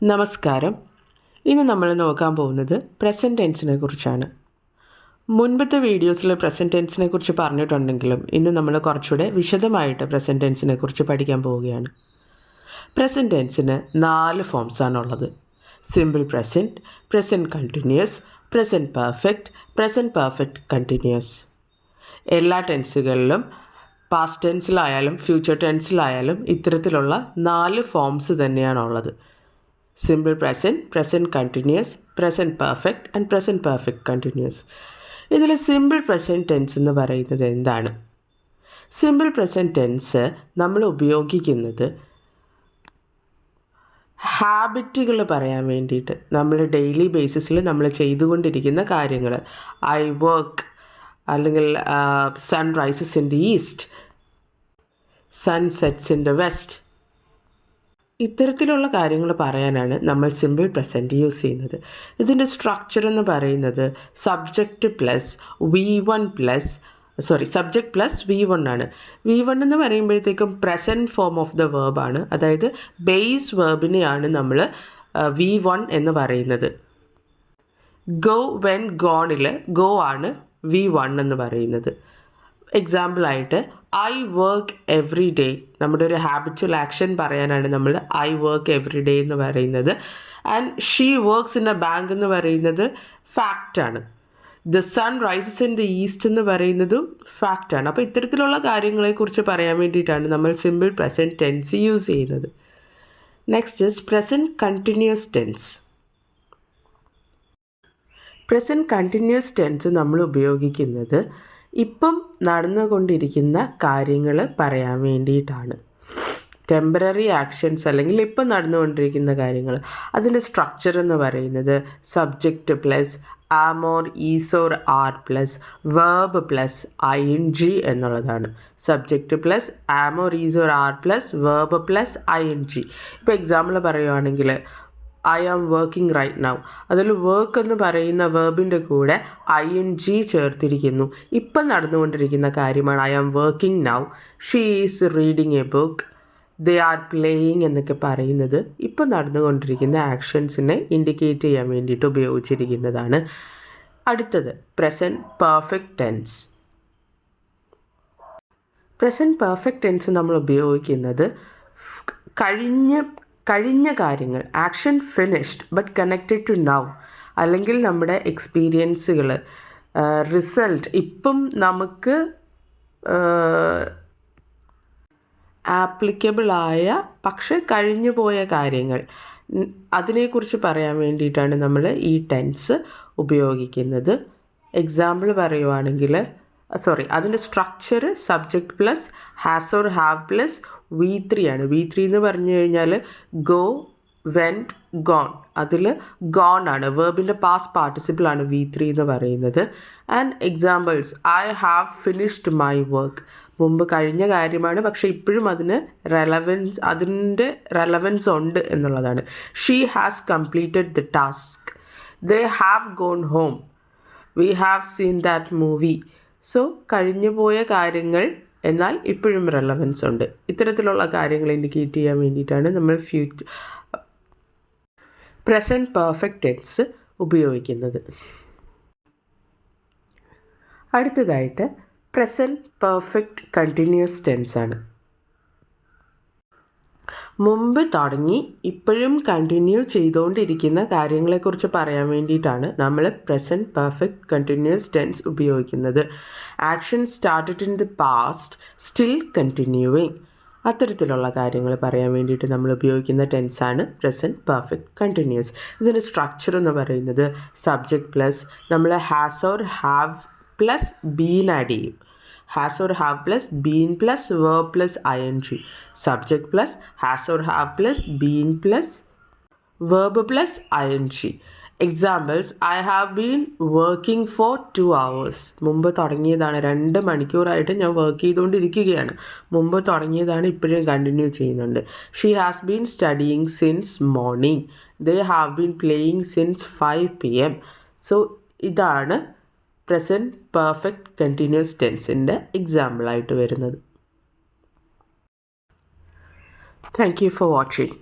നമസ്കാരം. ഇന്ന് നമ്മൾ നോക്കാൻ പോകുന്നത് പ്രസൻറ്റ് ടെൻസിനെ കുറിച്ചാണ്. മുൻപത്തെ വീഡിയോസിൽ പ്രസൻറ്റ് ടെൻസിനെ കുറിച്ച് പറഞ്ഞിട്ടുണ്ടെങ്കിലും ഇന്ന് നമ്മൾ കുറച്ചുകൂടെ വിശദമായിട്ട് പ്രസൻറ്റ് ടെൻസിനെ കുറിച്ച് പഠിക്കാൻ പോവുകയാണ്. പ്രസൻറ്റ് ടെൻസിന് 4 ഫോംസാണുള്ളത്: simple present, present continuous, present perfect continuous. എല്ലാ ടെൻസുകളിലും പാസ്റ്റ് ടെൻസിലായാലും ഫ്യൂച്ചർ ടെൻസിലായാലും ഇത്തരത്തിലുള്ള 4 ഫോംസ് തന്നെയാണുള്ളത്: simple present, present continuous, present perfect and present perfect continuous. ഇതിൽ സിമ്പിൾ പ്രസൻറ്റ് ടെൻസ് എന്ന് പറയുന്നത് എന്താണ്? സിമ്പിൾ പ്രസൻറ്റ് ടെൻസ് നമ്മൾ ഉപയോഗിക്കുന്നത് ഹാബിറ്റുകൾ പറയാൻ വേണ്ടിയിട്ട്, നമ്മൾ ഡെയിലി ബേസിസിൽ നമ്മൾ ചെയ്തുകൊണ്ടിരിക്കുന്ന കാര്യങ്ങൾ. ഐ വർക്ക്, അല്ലെങ്കിൽ sun rises in the east, sun sets in the west. ഇത്തരത്തിലുള്ള കാര്യങ്ങൾ പറയാനാണ് നമ്മൾ സിമ്പിൾ പ്രസൻറ്റ് യൂസ് ചെയ്യുന്നത്. ഇതിൻ്റെ സ്ട്രക്ചർ എന്ന് പറയുന്നത് സബ്ജക്റ്റ് പ്ലസ് V1 ആണ്. V1 എന്ന് പറയുമ്പോഴത്തേക്കും പ്രസൻറ്റ് ഫോം ഓഫ് ദ വേർബാണ്. അതായത് ബേസ് വേർബിനെയാണ് നമ്മൾ V1 എന്ന് പറയുന്നത്. ഗോ, വെൻ, ഗോണിൽ ഗോ ആണ് V1 എന്ന് പറയുന്നത്. എക്സാമ്പിളായിട്ട് ഐ വർക്ക് എവറി ഡേ, നമ്മുടെ ഒരു ഹാബിച്വൽ ആക്ഷൻ പറയാനാണ് നമ്മൾ ഐ വർക്ക് എവറി ഡേ എന്ന് പറയുന്നത്. And she works in a bank എന്ന് പറയുന്നത് ഫാക്റ്റാണ്. The sun rises in the east എന്ന് പറയുന്നതും ഫാക്റ്റാണ്. അപ്പോൾ ഇത്തരത്തിലുള്ള കാര്യങ്ങളെക്കുറിച്ച് പറയാൻ വേണ്ടിയിട്ടാണ് നമ്മൾ സിമ്പിൾ പ്രസൻറ്റ് ടെൻസ് യൂസ് ചെയ്യുന്നത്. Next is present continuous tense. Present continuous tense നമ്മൾ ഉപയോഗിക്കുന്നത് ഇപ്പം നടന്നുകൊണ്ടിരിക്കുന്ന കാര്യങ്ങൾ പറയാൻ വേണ്ടിയിട്ടാണ്. ടെമ്പററി ആക്ഷൻസ് അല്ലെങ്കിൽ ഇപ്പം നടന്നുകൊണ്ടിരിക്കുന്ന കാര്യങ്ങൾ. അതിൻ്റെ സ്ട്രക്ചർ എന്ന് പറയുന്നത് subject plus am or is or are plus verb plus ING എന്നുള്ളതാണ്. Subject plus am or is or are plus verb plus ING. ഇപ്പോൾ എക്സാമ്പിൾ പറയുവാണെങ്കിൽ I am working right now, അതിൽ വർക്ക് എന്ന് പറയുന്ന വേർബിൻ്റെ കൂടെ ING ചേർത്തിരിക്കുന്നു. ഇപ്പം നടന്നുകൊണ്ടിരിക്കുന്ന കാര്യമാണ് I am working now. She is reading a book, they are playing എന്നൊക്കെ പറയുന്നത് ഇപ്പം നടന്നുകൊണ്ടിരിക്കുന്ന ആക്ഷൻസിനെ ഇൻഡിക്കേറ്റ് ചെയ്യാൻ വേണ്ടിയിട്ട് ഉപയോഗിച്ചിരിക്കുന്നതാണ്. അടുത്തത് present perfect tense. Present perfect tense നമ്മൾ ഉപയോഗിക്കുന്നത് കഴിഞ്ഞ കാര്യങ്ങൾ, action finished but connected to now, അല്ലെങ്കിൽ നമ്മുടെ എക്സ്പീരിയൻസുകൾ, റിസൾട്ട് ഇപ്പം നമുക്ക് ആപ്ലിക്കബിളായ പക്ഷെ കഴിഞ്ഞു പോയ കാര്യങ്ങൾ, അതിനെക്കുറിച്ച് പറയാൻ വേണ്ടിയിട്ടാണ് നമ്മൾ ഈ ടെൻസ് ഉപയോഗിക്കുന്നത്. എക്സാമ്പിൾ പറയുവാണെങ്കിൽ അതിൻ്റെ structure subject plus has or have plus V3 ആണ്. V3 എന്ന് പറഞ്ഞു കഴിഞ്ഞാൽ ഗോ, വെൻറ്റ്, ഗോൺ. അതിൽ ഗോൺ ആണ്, വേർബിൻ്റെ പാസ്റ്റ് പാർട്ടിസിപ്പിൾ ആണ് V3 എന്ന് പറയുന്നത്. And examples I have finished my work, മുമ്പ് കഴിഞ്ഞ കാര്യമാണ് പക്ഷേ ഇപ്പോഴും അതിൻ്റെ റെലവൻസ് ഉണ്ട് എന്നുള്ളതാണ്. She has completed the task, they have gone home, we have seen that movie. So കഴിഞ്ഞു പോയ കാര്യങ്ങൾ എന്നാൽ ഇപ്പോഴും റെലവൻസ് ഉണ്ട്. ഇത്തരത്തിലുള്ള കാര്യങ്ങൾ ഇൻഡിക്കേറ്റ് ചെയ്യാൻ വേണ്ടിയിട്ടാണ് നമ്മൾ പ്രസൻറ്റ് പെർഫെക്റ്റ് ടെൻസ് ഉപയോഗിക്കുന്നത്. അടുത്തതായിട്ട് പ്രസൻറ്റ് പെർഫെക്റ്റ് കണ്ടിന്യൂസ് ടെൻസ് ആണ്. മുമ്പ് തുടങ്ങി ഇപ്പോഴും കണ്ടിന്യൂ ചെയ്തുകൊണ്ടിരിക്കുന്ന കാര്യങ്ങളെക്കുറിച്ച് പറയാൻ വേണ്ടിയിട്ടാണ് നമ്മൾ പ്രസൻറ്റ് പെർഫെക്റ്റ് കണ്ടിന്യൂസ് ടെൻസ് ഉപയോഗിക്കുന്നത്. Action started in the past still continuing. അത്തരത്തിലുള്ള കാര്യങ്ങൾ പറയാൻ വേണ്ടിയിട്ട് നമ്മൾ ഉപയോഗിക്കുന്ന ടെൻസാണ് പ്രസൻറ്റ് പെർഫെക്റ്റ് കണ്ടിന്യൂസ്. ഇതിൻ്റെ സ്ട്രക്ചർ എന്ന് പറയുന്നത് സബ്ജക്റ്റ് പ്ലസ് നമ്മൾ has or have plus been add ചെയ്യും. Has or have plus been plus verb plus ING. Subject plus has or have plus been plus verb plus ING. Examples I have been working for 2 hours. മുമ്പ് തുടങ്ങിയതാണ്, 2 മണിക്കൂറായിട്ട് ഞാൻ work ചെയ്തുകൊണ്ടിരിക്കുകയാണ്. മുമ്പ് തുടങ്ങിയതാണ്, ഇപ്പോഴും continue ചെയ്യുന്നുണ്ട്. She has been studying since morning, they have been playing since 5 PM. So ഇതാണ് present perfect continuous ടെൻസിൻ്റെ എക്സാമ്പിളായിട്ട് വരുന്നത്. Thank you for watching.